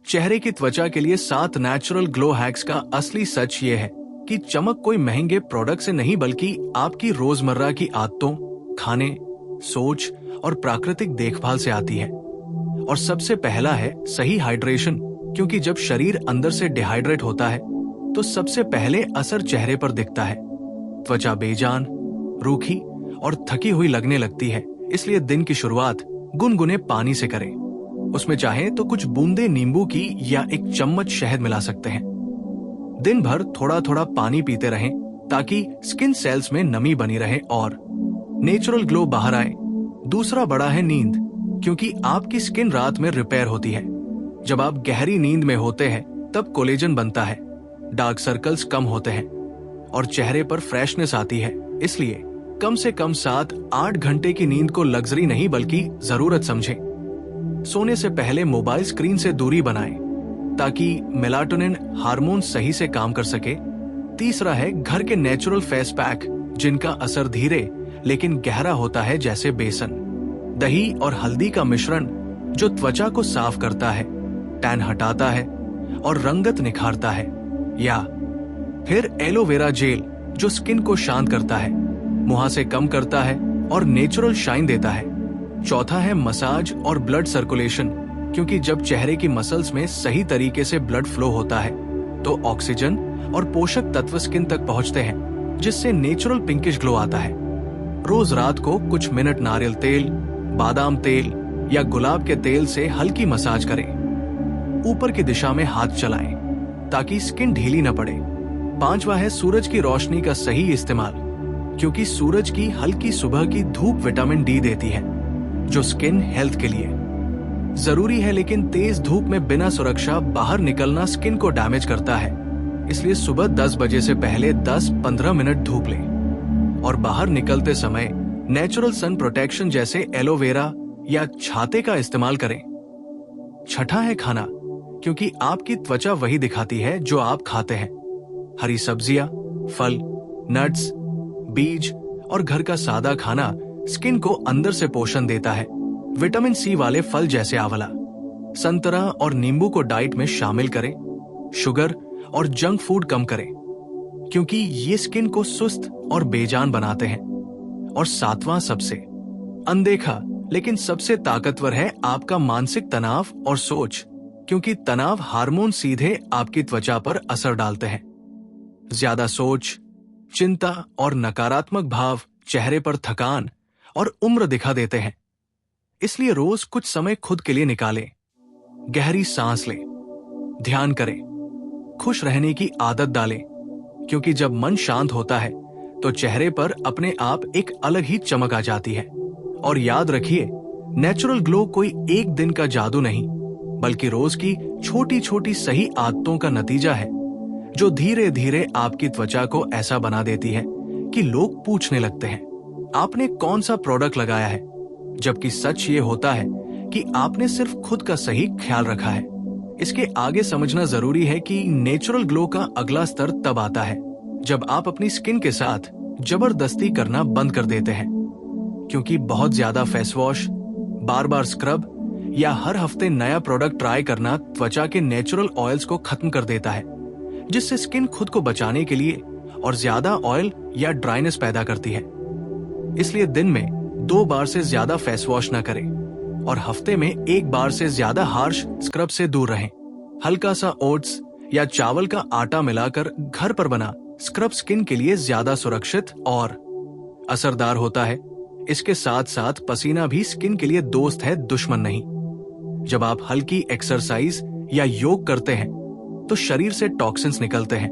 चेहरे की त्वचा के लिए 7 नेचुरल ग्लो हैक्स का असली सच ये है कि चमक कोई महंगे प्रोडक्ट से नहीं बल्कि आपकी रोजमर्रा की आदतों, खाने, सोच और प्राकृतिक देखभाल से आती है। और सबसे पहला है सही हाइड्रेशन, क्योंकि जब शरीर अंदर से डिहाइड्रेट होता है तो सबसे पहले असर चेहरे पर दिखता है। त्वचा बेजान, रूखी और थकी हुई लगने लगती है, इसलिए दिन की शुरुआत गुनगुने पानी से करें। उसमें चाहे तो कुछ बूंदे नींबू की या एक चम्मच शहद मिला सकते हैं। दिन भर थोड़ा थोड़ा पानी पीते रहें ताकि स्किन सेल्स में नमी बनी रहे और नेचुरल ग्लो बाहर आए। दूसरा बड़ा है नींद, क्योंकि आपकी स्किन रात में रिपेयर होती है। जब आप गहरी नींद में होते हैं तब कोलेजन बनता है, डार्क सर्कल्स कम होते हैं और चेहरे पर फ्रेशनेस आती है। इसलिए कम से कम 7-8 घंटे की नींद को लग्जरी नहीं बल्कि जरूरत समझें। सोने से पहले मोबाइल स्क्रीन से दूरी बनाएं ताकि मेलाटोनिन हार्मोन सही से काम कर सके। तीसरा है घर के नेचुरल फेस पैक, जिनका असर धीरे लेकिन गहरा होता है, जैसे बेसन, दही और हल्दी का मिश्रण जो त्वचा को साफ करता है, टैन हटाता है और रंगत निखारता है। या फिर एलोवेरा जेल जो स्किन को शांत करता है, मुहासे कम करता है और नेचुरल शाइन देता है। चौथा है मसाज और ब्लड सर्कुलेशन, क्योंकि जब चेहरे की मसल्स में सही तरीके से ब्लड फ्लो होता है तो ऑक्सीजन और पोषक तत्व स्किन तक पहुंचते हैं, जिससे नेचुरल पिंकिश ग्लो आता है। रोज रात को कुछ मिनट नारियल तेल, बादाम तेल या गुलाब के तेल से हल्की मसाज करें। ऊपर की दिशा में हाथ चलाएं ताकि स्किन ढीली न पड़े। पांचवा है सूरज की रोशनी का सही इस्तेमाल, क्योंकि सूरज की हल्की सुबह की धूप विटामिन डी देती है जो स्किन हेल्थ के लिए जरूरी है। लेकिन तेज धूप में बिना सुरक्षा बाहर निकलना स्किन को डैमेज करता है, इसलिए सुबह 10 बजे से पहले 10-15 मिनट धूप लें और बाहर निकलते समय नेचुरल सन प्रोटेक्शन जैसे एलोवेरा या छाते का इस्तेमाल करें। छठा है खाना, क्योंकि आपकी त्वचा वही दिखाती है जो आप खाते हैं। हरी सब्जियां, फल, नट्स, बीज और घर का सादा खाना स्किन को अंदर से पोषण देता है। विटामिन सी वाले फल जैसे आंवला, संतरा और नींबू को डाइट में शामिल करें। शुगर और जंक फूड कम करें, क्योंकि ये स्किन को सुस्त और बेजान बनाते हैं। और सातवां सबसे अनदेखा लेकिन सबसे ताकतवर है आपका मानसिक तनाव और सोच, क्योंकि तनाव हार्मोन सीधे आपकी त्वचा पर असर डालते हैं। ज्यादा सोच, चिंता और नकारात्मक भाव चेहरे पर थकान और उम्र दिखा देते हैं। इसलिए रोज कुछ समय खुद के लिए निकालें, गहरी सांस लें, ध्यान करें, खुश रहने की आदत डालें, क्योंकि जब मन शांत होता है तो चेहरे पर अपने आप एक अलग ही चमक आ जाती है। और याद रखिए, नेचुरल ग्लो कोई एक दिन का जादू नहीं, बल्कि रोज की छोटी छोटी सही आदतों का नतीजा है, जो धीरे धीरे आपकी त्वचा को ऐसा बना देती है कि लोग पूछने लगते हैं, आपने कौन सा प्रोडक्ट लगाया है? जबकि सच ये होता है कि आपने सिर्फ खुद का सही ख्याल रखा है। इसके आगे समझना जरूरी है कि नेचुरल ग्लो का अगला स्तर तब आता है जब आप अपनी स्किन के साथ जबरदस्ती करना बंद कर देते हैं, क्योंकि बहुत ज्यादा फेस वॉश, बार बार स्क्रब या हर हफ्ते नया प्रोडक्ट ट्राई करना त्वचा के नेचुरल ऑयल्स को खत्म कर देता है, जिससे स्किन खुद को बचाने के लिए और ज्यादा ऑयल या ड्राइनेस पैदा करती है। इसलिए दिन में 2 बार से ज्यादा फेस वॉश न करें और हफ्ते में 1 बार से ज्यादा हार्श स्क्रब से दूर रहें। हल्का सा ओट्स या चावल का आटा मिलाकर घर पर बना स्क्रब स्किन के लिए ज्यादा सुरक्षित और असरदार होता है। इसके साथ साथ पसीना भी स्किन के लिए दोस्त है, दुश्मन नहीं। जब आप हल्की एक्सरसाइज या योग करते हैं तो शरीर से टॉक्सिन्स निकलते हैं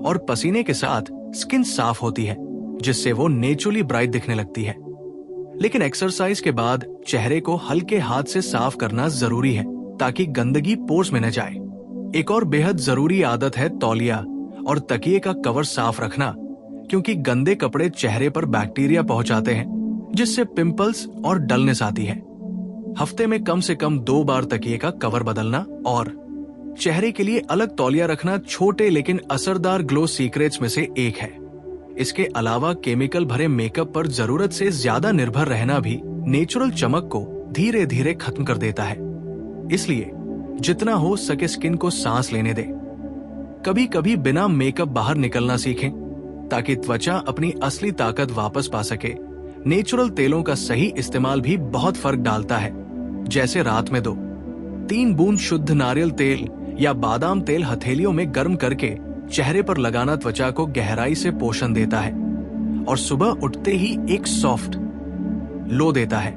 और पसीने के साथ स्किन साफ होती है, जिससे वो नेचुरली ब्राइट दिखने लगती है। लेकिन एक्सरसाइज के बाद चेहरे को हल्के हाथ से साफ करना जरूरी है ताकि गंदगी पोर्स में न जाए। एक और बेहद जरूरी आदत है तौलिया और तकिए का कवर साफ रखना, क्योंकि गंदे कपड़े चेहरे पर बैक्टीरिया पहुंचाते हैं, जिससे पिंपल्स और डलनेस आती है। हफ्ते में कम से कम 2 बार तकिए का कवर बदलना और चेहरे के लिए अलग तौलिया रखना छोटे लेकिन असरदार ग्लो सीक्रेट्स में से एक है। इसके अलावा केमिकल भरे मेकअप पर जरूरत से ज्यादा निर्भर रहना भी नेचुरल चमक को धीरे धीरे खत्म कर देता है। इसलिए जितना हो सके स्किन को सांस लेने दे। कभी कभी बिना मेकअप बाहर निकलना सीखें ताकि त्वचा अपनी असली ताकत वापस पा सके। नेचुरल तेलों का सही इस्तेमाल भी बहुत फर्क डालता है। जैसे रात में 2-3 बूंद शुद्ध नारियल तेल या बादाम तेल हथेलियों में गर्म करके चेहरे पर लगाना त्वचा को गहराई से पोषण देता है और सुबह उठते ही एक सॉफ्ट लो देता है।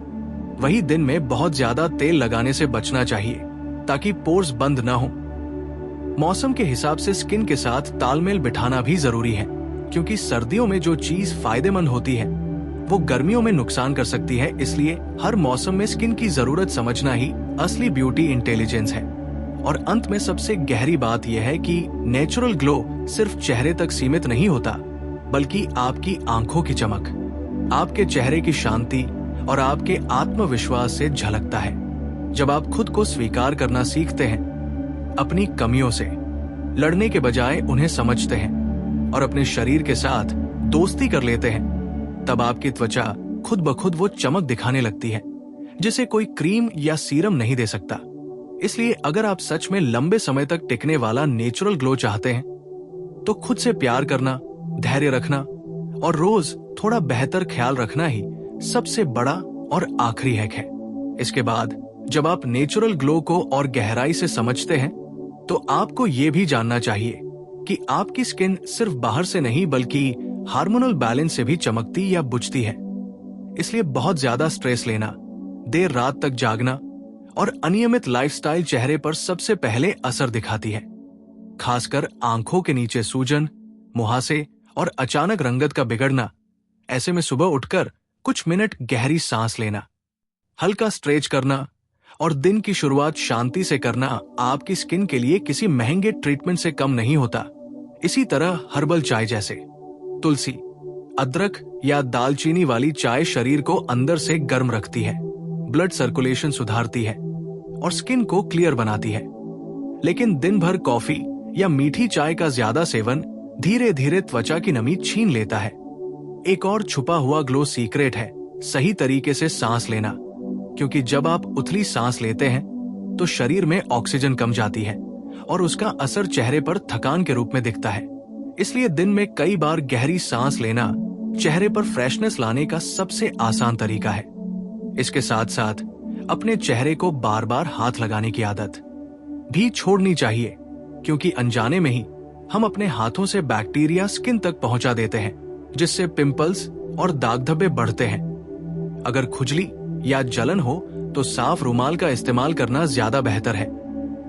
वही दिन में बहुत ज्यादा तेल लगाने से बचना चाहिए ताकि पोर्स बंद ना हो। मौसम के हिसाब से स्किन के साथ तालमेल बिठाना भी जरूरी है, क्योंकि सर्दियों में जो चीज फायदेमंद होती है वो गर्मियों में नुकसान कर सकती है। इसलिए हर मौसम में स्किन की जरूरत समझना ही असली ब्यूटी इंटेलिजेंस है। और अंत में सबसे गहरी बात यह है कि नेचुरल ग्लो सिर्फ चेहरे तक सीमित नहीं होता, बल्कि आपकी आंखों की चमक, आपके चेहरे की शांति और आपके आत्मविश्वास से झलकता है। जब आप खुद को स्वीकार करना सीखते हैं, अपनी कमियों से लड़ने के बजाय उन्हें समझते हैं और अपने शरीर के साथ दोस्ती कर लेते हैं, तब आपकी त्वचा खुद ब खुद वो चमक दिखाने लगती है जिसे कोई क्रीम या सीरम नहीं दे सकता। इसलिए अगर आप सच में लंबे समय तक टिकने वाला नेचुरल ग्लो चाहते हैं, तो खुद से प्यार करना, धैर्य रखना और रोज थोड़ा बेहतर ख्याल रखना ही सबसे बड़ा और आखिरी हैक है। इसके बाद जब आप नेचुरल ग्लो को और गहराई से समझते हैं, तो आपको ये भी जानना चाहिए कि आपकी स्किन सिर्फ बाहर से नहीं बल्कि हार्मोनल बैलेंस से भी चमकती या बुझती है। इसलिए बहुत ज्यादा स्ट्रेस लेना, देर रात तक जागना और अनियमित लाइफस्टाइल चेहरे पर सबसे पहले असर दिखाती है। खासकर आंखों के नीचे सूजन, मुहासे और अचानक रंगत का बिगड़ना। ऐसे में सुबह उठकर कुछ मिनट गहरी सांस लेना, हल्का स्ट्रेच करना और दिन की शुरुआत शांति से करना आपकी स्किन के लिए किसी महंगे ट्रीटमेंट से कम नहीं होता। इसी तरह हर्बल चाय जैसे तुलसी, अदरक या दालचीनी वाली चाय शरीर को अंदर से गर्म रखती है, ब्लड सर्कुलेशन सुधारती है और स्किन को क्लियर बनाती है। लेकिन दिन भर कॉफी या मीठी चाय का ज्यादा सेवन धीरे धीरे त्वचा की नमी छीन लेता है। एक और छुपा हुआ ग्लो सीक्रेट है सही तरीके से सांस लेना, क्योंकि जब आप उथली सांस लेते हैं तो शरीर में ऑक्सीजन कम जाती है और उसका असर चेहरे पर थकान के रूप में दिखता है। इसलिए दिन में कई बार गहरी सांस लेना चेहरे पर फ्रेशनेस लाने का सबसे आसान तरीका है। इसके साथ साथ अपने चेहरे को बार बार हाथ लगाने की आदत भी छोड़नी चाहिए, क्योंकि अनजाने में ही हम अपने हाथों से बैक्टीरिया स्किन तक पहुंचा देते हैं, जिससे पिंपल्स और दाग धब्बे बढ़ते हैं। अगर खुजली या जलन हो तो साफ रुमाल का इस्तेमाल करना ज्यादा बेहतर है।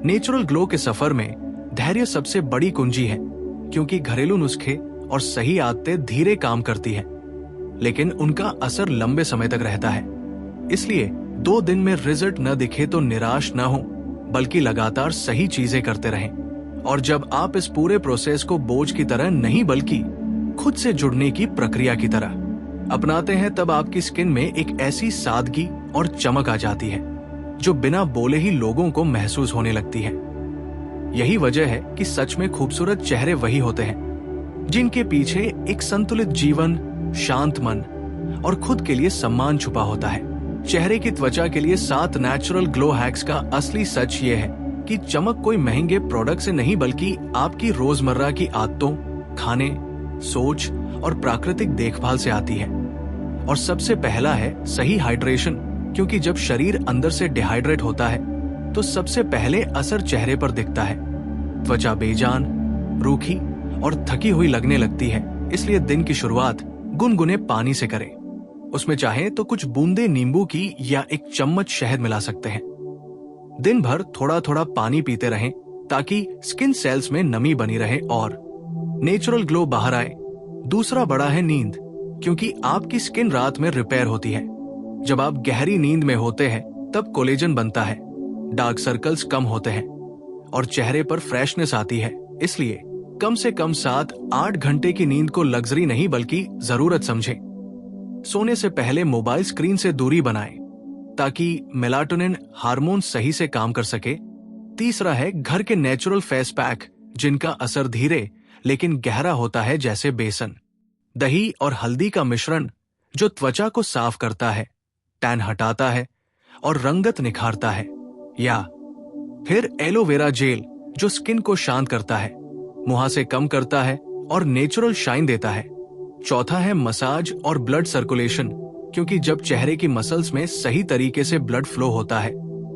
नेचुरल ग्लो के सफर में धैर्य सबसे बड़ी कुंजी है, क्योंकि घरेलू नुस्खे और सही आदतें धीरे काम करती हैं, लेकिन उनका असर लंबे समय तक रहता है। इसलिए 2 दिन में रिजल्ट न दिखे तो निराश न हो, बल्कि लगातार सही चीजें करते रहें। और जब आप इस पूरे प्रोसेस को बोझ की तरह नहीं बल्कि खुद से जुड़ने की प्रक्रिया की तरह अपनाते हैं, तब आपकी स्किन में एक ऐसी सादगी और चमक आ जाती है जो बिना बोले ही लोगों को महसूस होने लगती है। यही वजह है कि सच में खूबसूरत चेहरे वही होते हैं जिनके पीछे एक संतुलित जीवन, शांत मन और खुद के लिए सम्मान छुपा होता है। चेहरे की त्वचा के लिए 7 नेचुरल ग्लो हैक्स का असली सच ये है कि चमक कोई महंगे प्रोडक्ट से नहीं बल्कि आपकी रोजमर्रा की आदतों, खाने, सोच और प्राकृतिक देखभाल से आती है। और सबसे पहला है सही हाइड्रेशन, क्योंकि जब शरीर अंदर से डिहाइड्रेट होता है तो सबसे पहले असर चेहरे पर दिखता है। त्वचा बेजान, रूखी और थकी हुई लगने लगती है। इसलिए दिन की शुरुआत गुनगुने पानी से करें। उसमें चाहे तो कुछ बूंदे नींबू की या एक चम्मच शहद मिला सकते हैं। दिन भर थोड़ा थोड़ा पानी पीते रहें ताकि स्किन सेल्स में नमी बनी रहे और नेचुरल ग्लो बाहर आए। दूसरा बड़ा है नींद, क्योंकि आपकी स्किन रात में रिपेयर होती है। जब आप गहरी नींद में होते हैं तब कोलेजन बनता है, डार्क सर्कल्स कम होते हैं और चेहरे पर फ्रेशनेस आती है। इसलिए कम से कम 7-8 घंटे की नींद को लग्जरी नहीं बल्कि जरूरत समझें। सोने से पहले मोबाइल स्क्रीन से दूरी बनाएं ताकि मेलाटोनिन हार्मोन सही से काम कर सके। तीसरा है घर के नेचुरल फेस पैक, जिनका असर धीरे लेकिन गहरा होता है, जैसे बेसन, दही और हल्दी का मिश्रण, जो त्वचा को साफ करता है, टैन हटाता है और रंगत निखारता है। या फिर एलोवेरा जेल जो स्किन को शांत करता है, मुहासे कम करता है और नेचुरल शाइन देता है। चौथा है मसाज और ब्लड सर्कुलेशन, क्योंकि जब चेहरे की मसल्स में सही तरीके से ब्लड फ्लो होता है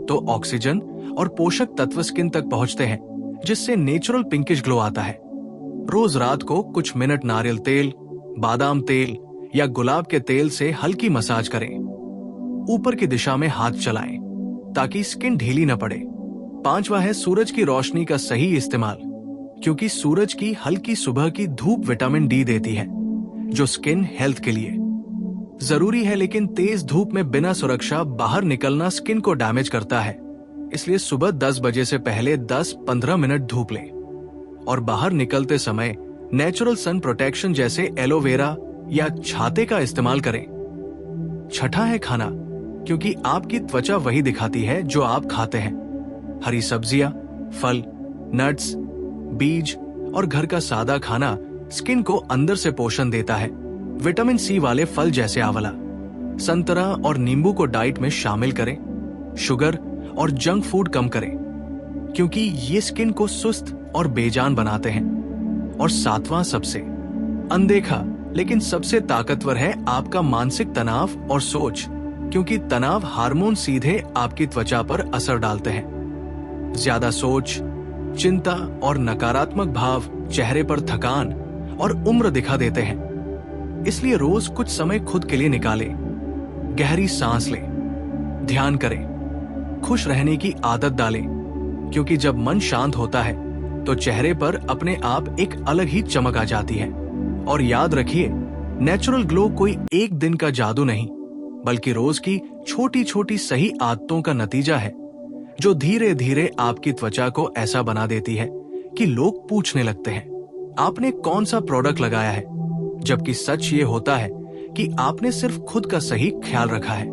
तो ऑक्सीजन और पोषक तत्व स्किन तक पहुंचते हैं, जिससे नेचुरल पिंकिश ग्लो आता है। रोज रात को कुछ मिनट नारियल तेल, बादाम तेल या गुलाब के तेल से हल्की मसाज करें। ऊपर की दिशा में हाथ चलाएं ताकि स्किन ढीली न पड़े। पांचवा है सूरज की रोशनी का सही इस्तेमाल, क्योंकि सूरज की हल्की सुबह की धूप विटामिन डी देती है, जो स्किन हेल्थ के लिए जरूरी है। लेकिन तेज धूप में बिना सुरक्षा बाहर निकलना स्किन को डैमेज करता है, इसलिए सुबह 10 बजे से पहले 10-15 मिनट धूप लें और बाहर निकलते समय नेचुरल सन प्रोटेक्शन जैसे एलोवेरा या छाते का इस्तेमाल करें। छठा है खाना, क्योंकि आपकी त्वचा वही दिखाती है जो आप खाते हैं। हरी सब्जियां, फल, नट्स, बीज और घर का सादा खाना स्किन को अंदर से पोषण देता है। विटामिन सी वाले फल जैसे आंवला, संतरा और नींबू को डाइट में शामिल करें। शुगर और जंक फूड कम करें, क्योंकि ये स्किन को सुस्त और बेजान बनाते हैं। और सातवां सबसे अनदेखा लेकिन सबसे ताकतवर है आपका मानसिक तनाव और सोच, क्योंकि तनाव हार्मोन सीधे आपकी त्वचा पर असर डालते हैं। ज्यादा सोच, चिंता और नकारात्मक भाव चेहरे पर थकान और उम्र दिखा देते हैं। इसलिए रोज कुछ समय खुद के लिए निकालें, गहरी सांस लें, ध्यान करें, खुश रहने की आदत डालें, क्योंकि जब मन शांत होता है तो चेहरे पर अपने आप एक अलग ही चमक आ जाती है। और याद रखिए, नेचुरल ग्लो कोई एक दिन का जादू नहीं, बल्कि रोज की छोटी छोटी सही आदतों का नतीजा है, जो धीरे धीरे आपकी त्वचा को ऐसा बना देती है कि लोग पूछने लगते हैं, आपने कौन सा प्रोडक्ट लगाया है? जबकि सच ये होता है कि आपने सिर्फ खुद का सही ख्याल रखा है।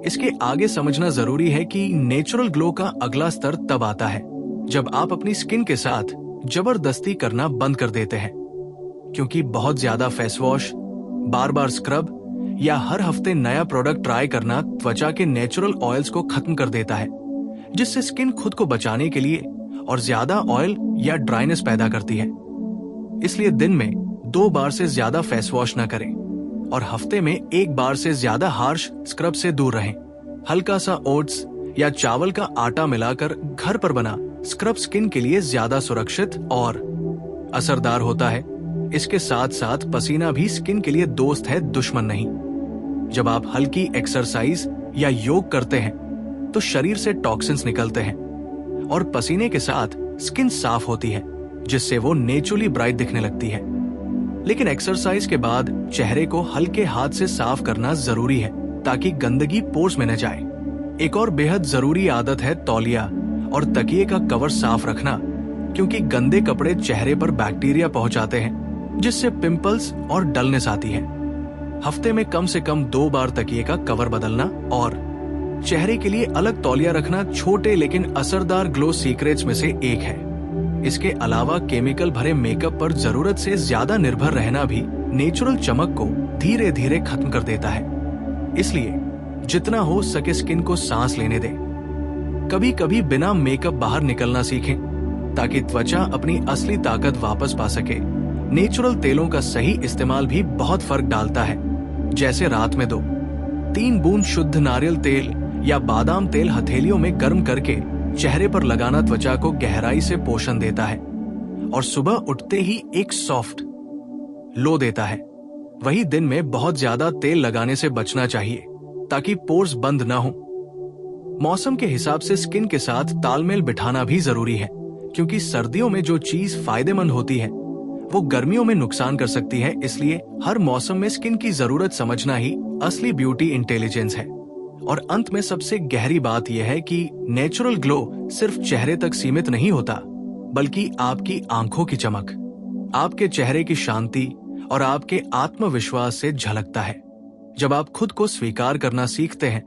इसके आगे समझना जरूरी है कि नेचुरल ग्लो का अगला स्तर तब आता है जब आप अपनी स्किन के साथ जबरदस्ती करना बंद कर देते हैं, क्योंकि बहुत ज्यादा फेस वॉश, बार बार स्क्रब या हर हफ्ते नया प्रोडक्ट ट्राई करना त्वचा के नेचुरल ऑयल्स को खत्म कर देता है, जिससे स्किन खुद को बचाने के लिए और ज्यादा ऑयल या ड्राइनेस पैदा करती है। इसलिए दिन में 2 बार से ज्यादा फेस वॉश न करें और हफ्ते में 1 बार से ज्यादा हार्श स्क्रब से दूर रहें। हल्का सा ओट्स या चावल का आटा मिलाकर घर पर बना स्क्रब स्किन के लिए ज्यादा सुरक्षित और असरदार होता है। इसके साथ साथ पसीना भी स्किन के लिए दोस्त है, दुश्मन नहीं। जब आप हल्की एक्सरसाइज या योग करते हैं तो शरीर से टॉक्सिन्स निकलते हैं और पसीने के साथ स्किन साफ होती है, जिससे वो नेचुरली ब्राइट दिखने लगती है। लेकिन एक्सरसाइज के बाद चेहरे को हल्के हाथ से साफ करना जरूरी है, ताकि गंदगी पोर्स में न जाए। एक और बेहद जरूरी आदत है तौलिया और तकिए का कवर साफ रखना, क्योंकि गंदे कपड़े चेहरे पर बैक्टीरिया पहुंचाते हैं, जिससे पिंपल्स और डलनेस आती है। हफ्ते में कम से कम 2 बार तकिए का कवर बदलना और चेहरे के लिए अलग तौलिया रखना छोटे लेकिन असरदार ग्लो सीक्रेट्स में से एक है। इसके अलावा केमिकल भरे मेकअप पर जरूरत से ज्यादा निर्भर रहना भी नेचुरल चमक को धीरे धीरे खत्म कर देता है। इसलिए जितना हो सके स्किन को सांस लेने दें। कभी कभी बिना मेकअप बाहर निकलना सीखें, ताकि त्वचा अपनी असली ताकत वापस पा सके। नेचुरल तेलों का सही इस्तेमाल भी बहुत फर्क डालता है, जैसे रात में 2-3 बूंद शुद्ध नारियल तेल या बादाम तेल हथेलियों में गर्म करके चेहरे पर लगाना त्वचा को गहराई से पोषण देता है और सुबह उठते ही एक सॉफ्ट लो देता है। वही दिन में बहुत ज्यादा तेल लगाने से बचना चाहिए, ताकि पोर्स बंद ना हो। मौसम के हिसाब से स्किन के साथ तालमेल बिठाना भी जरूरी है, क्योंकि सर्दियों में जो चीज फायदेमंद होती है वो गर्मियों में नुकसान कर सकती है। इसलिए हर मौसम में स्किन की जरूरत समझना ही असली ब्यूटी इंटेलिजेंस है। और अंत में सबसे गहरी बात यह है कि नेचुरल ग्लो सिर्फ चेहरे तक सीमित नहीं होता, बल्कि आपकी आंखों की चमक, आपके चेहरे की शांति और आपके आत्मविश्वास से झलकता है। जब आप खुद को स्वीकार करना सीखते हैं,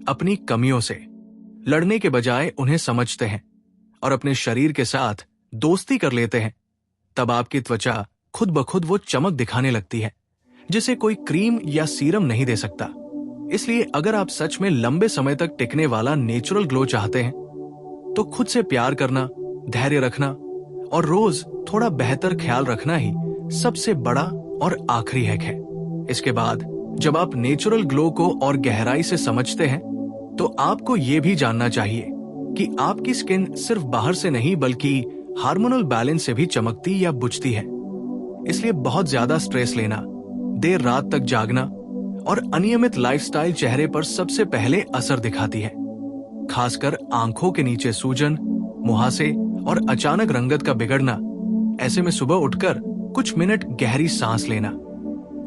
अपनी कमियों से लड़ने के बजाय उन्हें समझते हैं और अपने शरीर के साथ दोस्ती कर लेते हैं, तब आपकी त्वचा खुद ब खुद वो चमक दिखाने लगती है जिसे कोई क्रीम या सीरम नहीं दे सकता। इसलिए अगर आप सच में लंबे समय तक टिकने वाला नेचुरल ग्लो चाहते हैं, तो खुद से प्यार करना, धैर्य रखना और रोज थोड़ा बेहतर ख्याल रखना ही सबसे बड़ा और आखिरी हैक है। इसके बाद जब आप नेचुरल ग्लो को और गहराई से समझते हैं तो आपको ये भी जानना चाहिए कि आपकी स्किन सिर्फ बाहर से नहीं बल्कि हार्मोनल बैलेंस से भी चमकती या बुझती है। इसलिए बहुत ज्यादा स्ट्रेस लेना, देर रात तक जागना और अनियमित लाइफस्टाइल चेहरे पर सबसे पहले असर दिखाती है। खासकर आंखों के नीचे सूजन, मुहासे और अचानक रंगत का बिगड़ना। ऐसे में सुबह उठकर कुछ मिनट गहरी सांस लेना,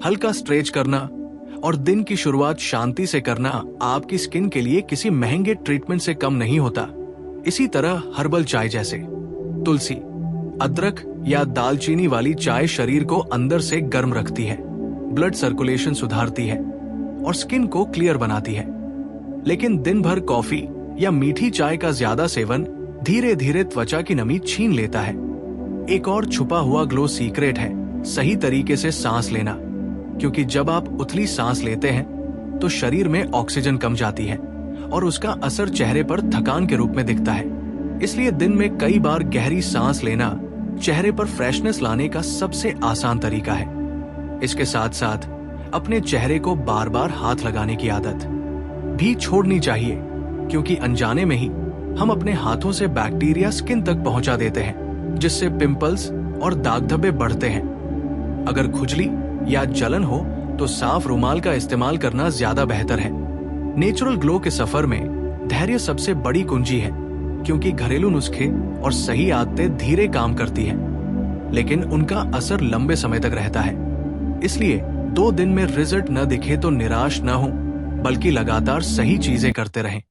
हल्का स्ट्रेच करना और दिन की शुरुआत शांति से करना आपकी स्किन के लिए किसी महंगे ट्रीटमेंट से कम नहीं होता। इसी तरह हर्बल चाय जैसे तुलसी, अदरक या दालचीनी वाली चाय शरीर को अंदर से गर्म रखती है, ब्लड सर्कुलेशन सुधारती है और स्किन को क्लियर बनाती है। लेकिन दिन भर कॉफी या मीठी चाय का ज्यादा सेवन धीरे धीरे त्वचा की नमी छीन लेता है। एक और छुपा हुआ ग्लो सीक्रेट है सही तरीके से सांस लेना, क्योंकि जब आप उथली सांस लेते हैं तो शरीर में ऑक्सीजन कम जाती है और उसका असर चेहरे पर थकान के रूप में दिखता है। इसलिए दिन में कई बार गहरी सांस लेना चेहरे पर फ्रेशनेस लाने का सबसे आसान तरीका है। इसके साथ साथ अपने चेहरे को बार बार हाथ लगाने की आदत भी छोड़नी चाहिए, क्योंकि अनजाने में ही हम अपने हाथों से बैक्टीरिया स्किन तक पहुंचा देते हैं, जिससे पिंपल्स और दाग धब्बे बढ़ते हैं। अगर खुजली या जलन हो तो साफ रुमाल का इस्तेमाल करना ज्यादा बेहतर है। नेचुरल ग्लो के सफर में धैर्य सबसे बड़ी कुंजी है, क्योंकि घरेलू नुस्खे और सही आदतें धीरे काम करती हैं, लेकिन उनका असर लंबे समय तक रहता है। इसलिए 2 दिन में रिजल्ट न दिखे तो निराश न हो, बल्कि लगातार सही चीजें करते रहें।